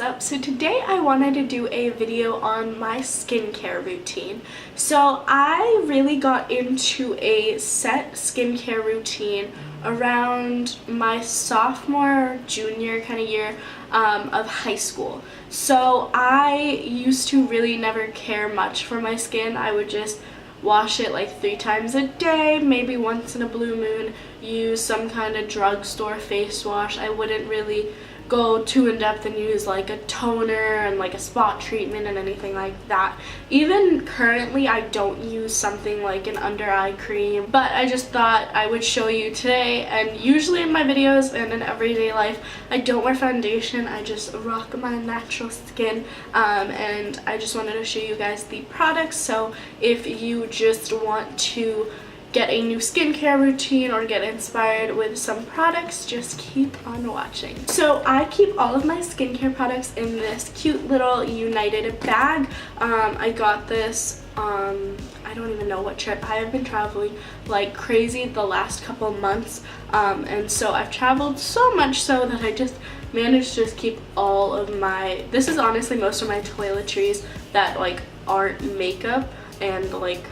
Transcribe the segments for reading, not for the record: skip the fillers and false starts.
up? So today I wanted to do a video on my skincare routine. So I really got into a set skincare routine around my sophomore, junior kind of year of high school. So I used to really never care much for my skin. I would just wash it like 3 times a day, maybe once in a blue moon, use some kind of drugstore face wash. I wouldn't really go too in depth and use like a toner and like a spot treatment and anything like that. Even currently I don't use something like an under eye cream, but I just thought I would show you today. And usually in my videos and in everyday life I don't wear foundation, I just rock my natural skin, and I just wanted to show you guys the products. So if you just want to get a new skincare routine or get inspired with some products, just keep on watching. So I keep all of my skincare products in this cute little United bag. I got this I don't even know what trip. I have been traveling like crazy the last couple months, and so I've traveled so much so that I just managed to just keep all of my, this is honestly most of my toiletries that like aren't makeup and like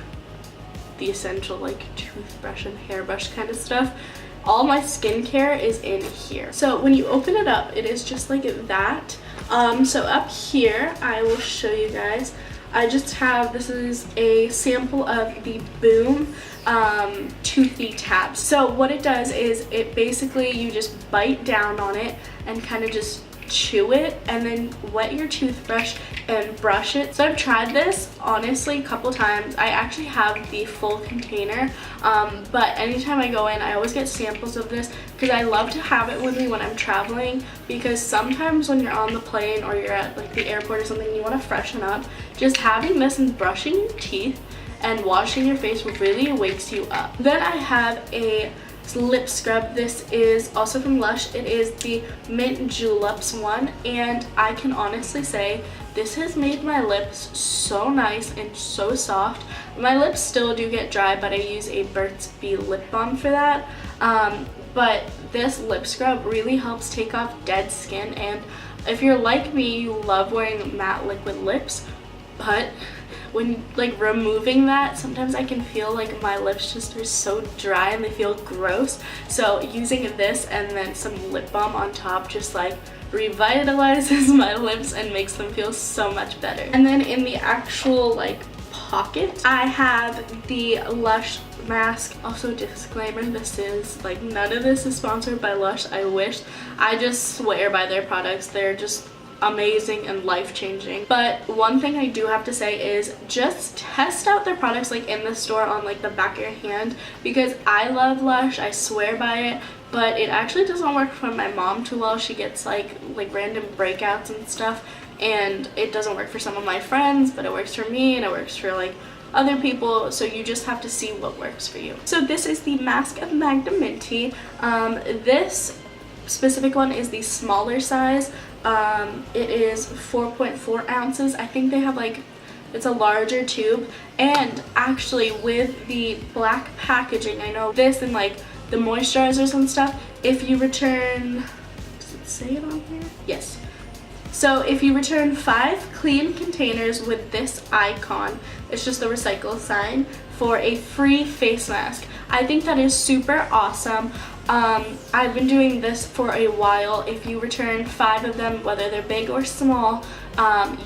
the essential like toothbrush and hairbrush kind of stuff. All my skincare is in here. So when you open it up, it is just like that. So up here, I will show you guys. I just have, this is a sample of the Boom toothy tabs. So what it does is it basically, you just bite down on it and kind of just chew it and then wet your toothbrush and brush it. So I've tried this honestly a couple times. I actually have the full container, but anytime I go in I always get samples of this because I love to have it with me when I'm traveling, because sometimes when you're on the plane or you're at like the airport or something, you want to freshen up. Just having this and brushing your teeth and washing your face really wakes you up. Then I have a lip scrub. This is also from Lush. It is the Mint-julips one, and I can honestly say this has made my lips so nice and so soft. My lips still do get dry, but I use a Burt's Bee lip balm for that. But this lip scrub really helps take off dead skin, and if you're like me, you love wearing matte liquid lips, but when like removing that, sometimes I can feel like my lips just are so dry and they feel gross. So using this and then some lip balm on top just like revitalizes my lips and makes them feel so much better. And then in the actual like pocket, I have the Lush Mask. Also disclaimer, this is like, none of this is sponsored by Lush. I wish. I just swear by their products. They're just amazing and life-changing. But one thing I do have to say is just test out their products like in the store on like the back of your hand, because I love Lush, I swear by it, but it actually doesn't work for my mom too well. She gets like random breakouts and stuff, and it doesn't work for some of my friends, but it works for me and it works for like other people, so you just have to see what works for you. So this is the mask of magnaminty. This specific one is the smaller size. It is 4.4 ounces. I think they have like, it's a larger tube. And actually with the black packaging, I know this and like the moisturizers and stuff, if you return, does it say it on here? Yes. So if you return 5 clean containers with this icon, it's just the recycle sign, for a free face mask. I think that is super awesome. I've been doing this for a while. If you return 5 of them, whether they're big or small,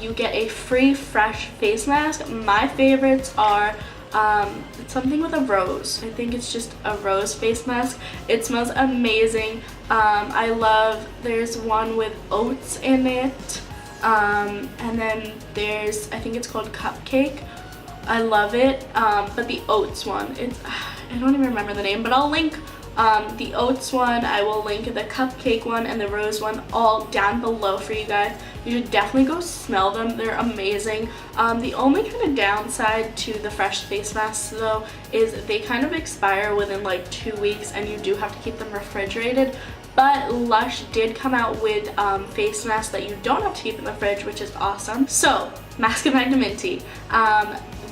you get a free fresh face mask. My favorites are it's something with a rose. I think it's just a rose face mask. It smells amazing. I love, there's one with oats in it, and then there's, I think it's called Cupcake. I love it, but the oats one, it's, I don't even remember the name, but I'll link the oats one, I will link the cupcake one and the rose one all down below for you guys. You should definitely go smell them. They're amazing. The only kind of downside to the fresh face masks though is they kind of expire within like 2 weeks, and you do have to keep them refrigerated. But Lush did come out with face masks that you don't have to keep in the fridge, which is awesome. So, Mask of Magnaminty.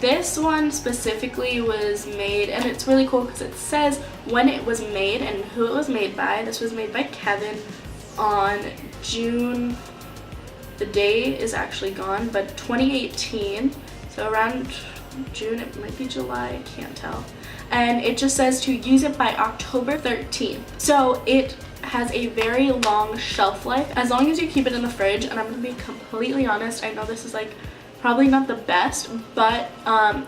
This one specifically was made, and it's really cool because it says when it was made and who it was made by. This was made by Kevin on June the day is actually gone, but 2018, so around June, it might be July, I can't tell. And it just says to use it by October 13th. So it has a very long shelf life as long as you keep it in the fridge. And I'm gonna be completely honest, I know this is like probably not the best, but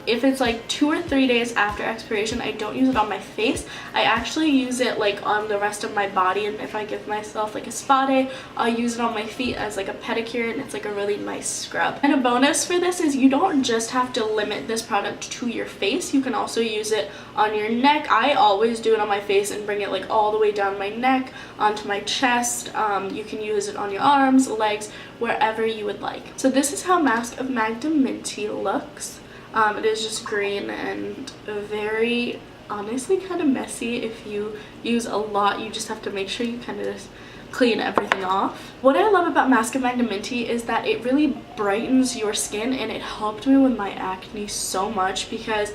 if it's like 2 or 3 days after expiration, I don't use it on my face. I actually use it like on the rest of my body, and if I give myself like a spa day, I'll use it on my feet as like a pedicure, and it's like a really nice scrub. And a bonus for this is you don't just have to limit this product to your face, you can also use it on your neck. I always do it on my face and bring it like all the way down my neck onto my chest. You can use it on your arms, legs, wherever you would like. So this is how Mask of Magnaminty looks. It is just green and very, honestly, kind of messy. If you use a lot, you just have to make sure you kind of just clean everything off. What I love about Mask of Magnaminty is that it really brightens your skin, and it helped me with my acne so much because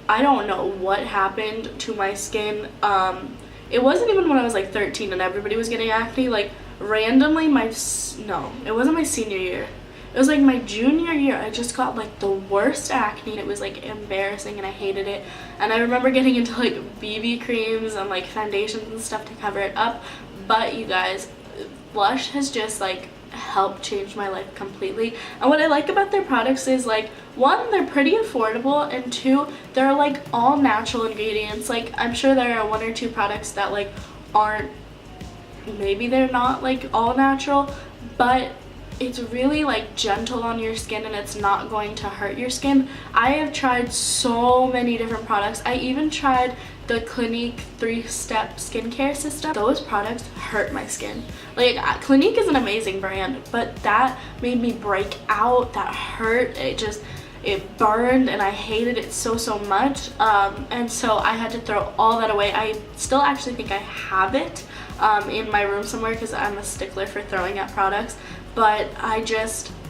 I don't know what happened to my skin. It wasn't even when I was like 13 and everybody was getting acne. Like randomly it wasn't my senior year, it was like my junior year, I just got like the worst acne. It was like embarrassing and I hated it. And I remember getting into like BB creams and like foundations and stuff to cover it up. But you guys, Lush has just like helped change my life completely. And what I like about their products is like, one, they're pretty affordable, and two, they're like all natural ingredients. Like I'm sure there are 1 or 2 products that like aren't, maybe they're not like all natural, but it's really like gentle on your skin and it's not going to hurt your skin. I have tried so many different products. I even tried the Clinique 3-step skincare system. Those products hurt my skin. Like Clinique is an amazing brand, but that made me break out. That hurt. It burned and I hated it so much. And so I had to throw all that away. I still actually think I have it in my room somewhere because I'm a stickler for throwing out products, but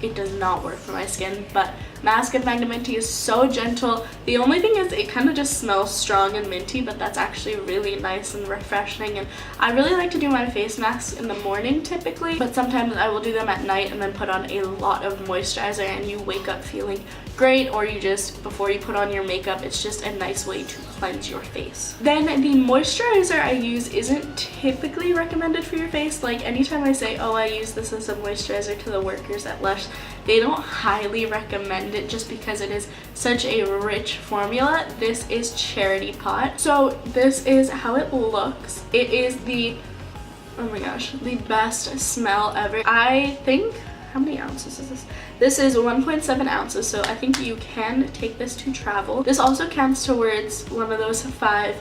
it does not work for my skin. But Mask of Magnaminty is so gentle. The only thing is it kind of just smells strong and minty, but that's actually really nice and refreshing. And I really like to do my face masks in the morning typically, but sometimes I will do them at night and then put on a lot of moisturizer, and you wake up feeling great, or you just, before you put on your makeup, it's just a nice way to cleanse your face. Then the moisturizer I use isn't typically recommended for your face. Like anytime I say, oh, I use this as a moisturizer to the workers at Lush, they don't highly recommend it just because it is such a rich formula. This is Charity Pot. So this is how it looks. It is the, oh my gosh, the best smell ever. I think, how many ounces is this? This is 1.7 ounces, so I think you can take this to travel. This also counts towards one of those 5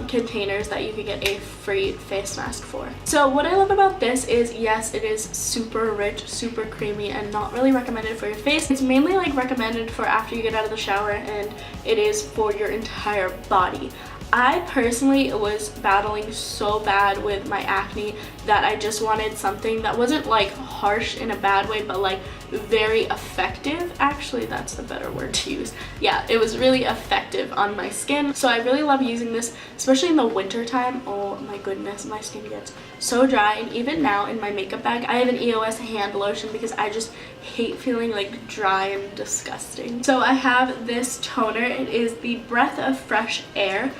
containers that you could get a free face mask for. So what I love about this is, yes, it is super rich, super creamy, and not really recommended for your face. It's mainly like recommended for after you get out of the shower, and it is for your entire body. I personally was battling so bad with my acne that I just wanted something that wasn't like harsh in a bad way, but like very effective. Actually, that's the better word to use. Yeah, it was really effective on my skin. So I really love using this, especially in the winter time. Oh my goodness, my skin gets so dry. And even now in my makeup bag, I have an EOS hand lotion because I just hate feeling like dry and disgusting. So I have this toner. It is the Breath of Fresh Air.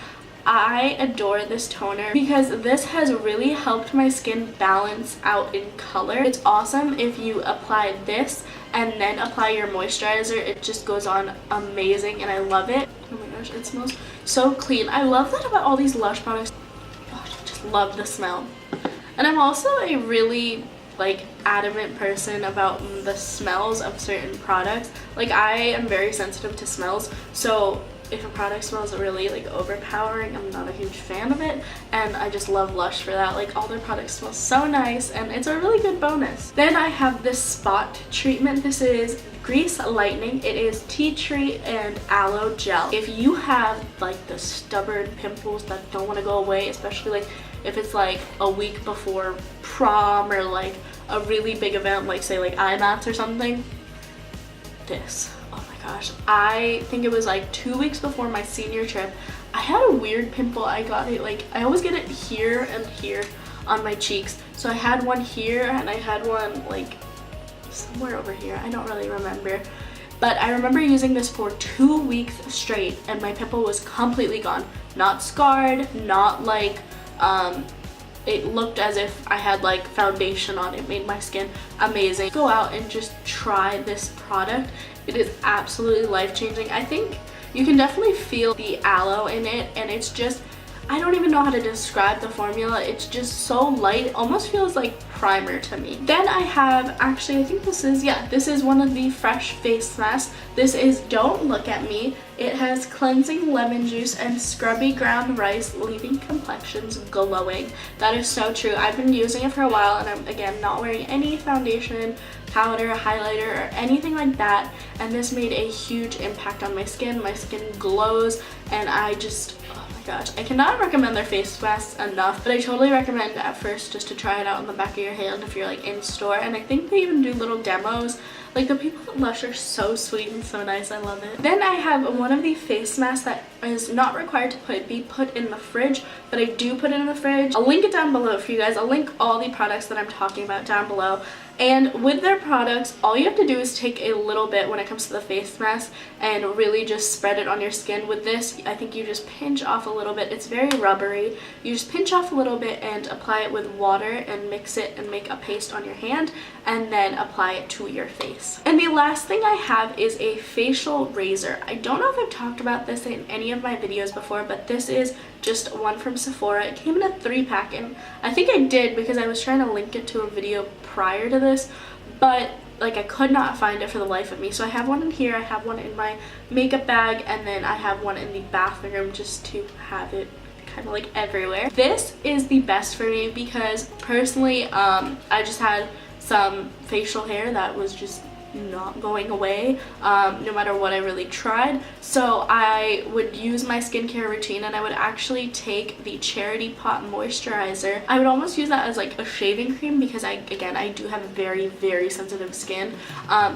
I adore this toner because this has really helped my skin balance out in color. It's awesome if you apply this and then apply your moisturizer. It just goes on amazing and I love it. Oh my gosh, it smells so clean. I love that about all these Lush products. Gosh, I just love the smell. And I'm also a really like adamant person about the smells of certain products. Like I am very sensitive to smells, so if a product smells really like overpowering, I'm not a huge fan of it, and I just love Lush for that. Like all their products smell so nice and it's a really good bonus. Then I have this spot treatment. This is Grease Lightening. It is tea tree and aloe gel. If you have like the stubborn pimples that don't want to go away, especially like if it's like a week before prom or like a really big event, like say like IMATS or something, this. Oh my gosh, I think it was like 2 weeks before my senior trip. I had a weird pimple. I got it like, I always get it here and here on my cheeks. So I had one here and I had one like somewhere over here. I don't really remember. But I remember using this for 2 weeks straight and my pimple was completely gone. Not scarred, not like, it looked as if I had like foundation on. It made my skin amazing. Go out and just try this product. It is absolutely life-changing. I think you can definitely feel the aloe in it, and it's just, I don't even know how to describe the formula. It's just so light. It almost feels like primer to me. Then I have, actually I think this is one of the fresh face masks. This is Don't Look at Me. It has cleansing lemon juice and scrubby ground rice, leaving complexions glowing. That is so true. I've been using it for a while and I'm, again, not wearing any foundation, powder, highlighter, or anything like that, and this made a huge impact on my skin. My skin glows, and I just, oh my gosh, I cannot recommend their face masks enough, but I totally recommend at first just to try it out on the back of your hand if you're like in store. And I think they even do little demos. Like, the people at Lush are so sweet and so nice. I love it. Then I have one of the face masks that is not required to be put in the fridge, but I do put it in the fridge. I'll link it down below for you guys. I'll link all the products that I'm talking about down below. And with their products, all you have to do is take a little bit when it comes to the face mask and really just spread it on your skin. With this, I think you just pinch off a little bit. It's very rubbery. You just pinch off a little bit and apply it with water and mix it and make a paste on your hand, and then apply it to your face. And the last thing I have is a facial razor. I don't know if I've talked about this in any of my videos before, but this is just one from Sephora. It came in a 3-pack, and I think I did because I was trying to link it to a video prior to this, but like I could not find it for the life of me. So I have one in here, I have one in my makeup bag, and then I have one in the bathroom just to have it kind of like everywhere. This is the best for me because personally I just had some facial hair that was just not going away no matter what I really tried. So I would use my skincare routine and I would actually take the Charity Pot moisturizer. I would almost use that as like a shaving cream because I do have very sensitive skin.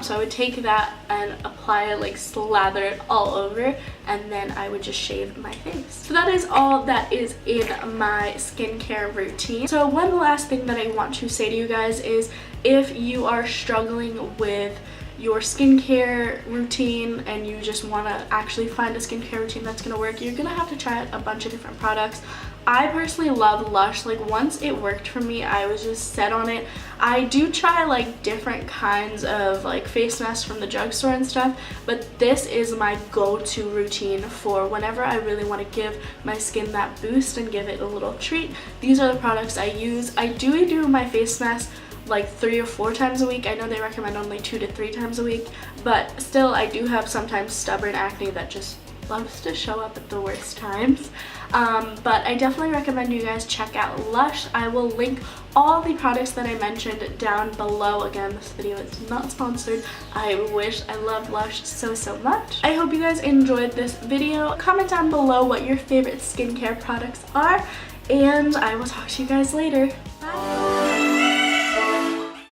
So I would take that and apply it, like slather it all over, and then I would just shave my face. So that is all that is in my skincare routine. So one last thing that I want to say to you guys is, if you are struggling with your skincare routine and you just want to actually find a skincare routine that's going to work, you're going to have to try out a bunch of different products. I personally love Lush. Like, once it worked for me, I was just set on it. I do try like different kinds of like face masks from the drugstore and stuff, but this is my go-to routine for whenever I really want to give my skin that boost and give it a little treat. These are the products I use. I do my face mask like 3 or 4 times a week. I know they recommend only 2 to 3 times a week, but still I do have sometimes stubborn acne that just loves to show up at the worst times. But I definitely recommend you guys check out Lush. I will link all the products that I mentioned down below. Again, this video is not sponsored. I wish. I love Lush so much. I hope you guys enjoyed this video. Comment down below what your favorite skincare products are, and I will talk to you guys later.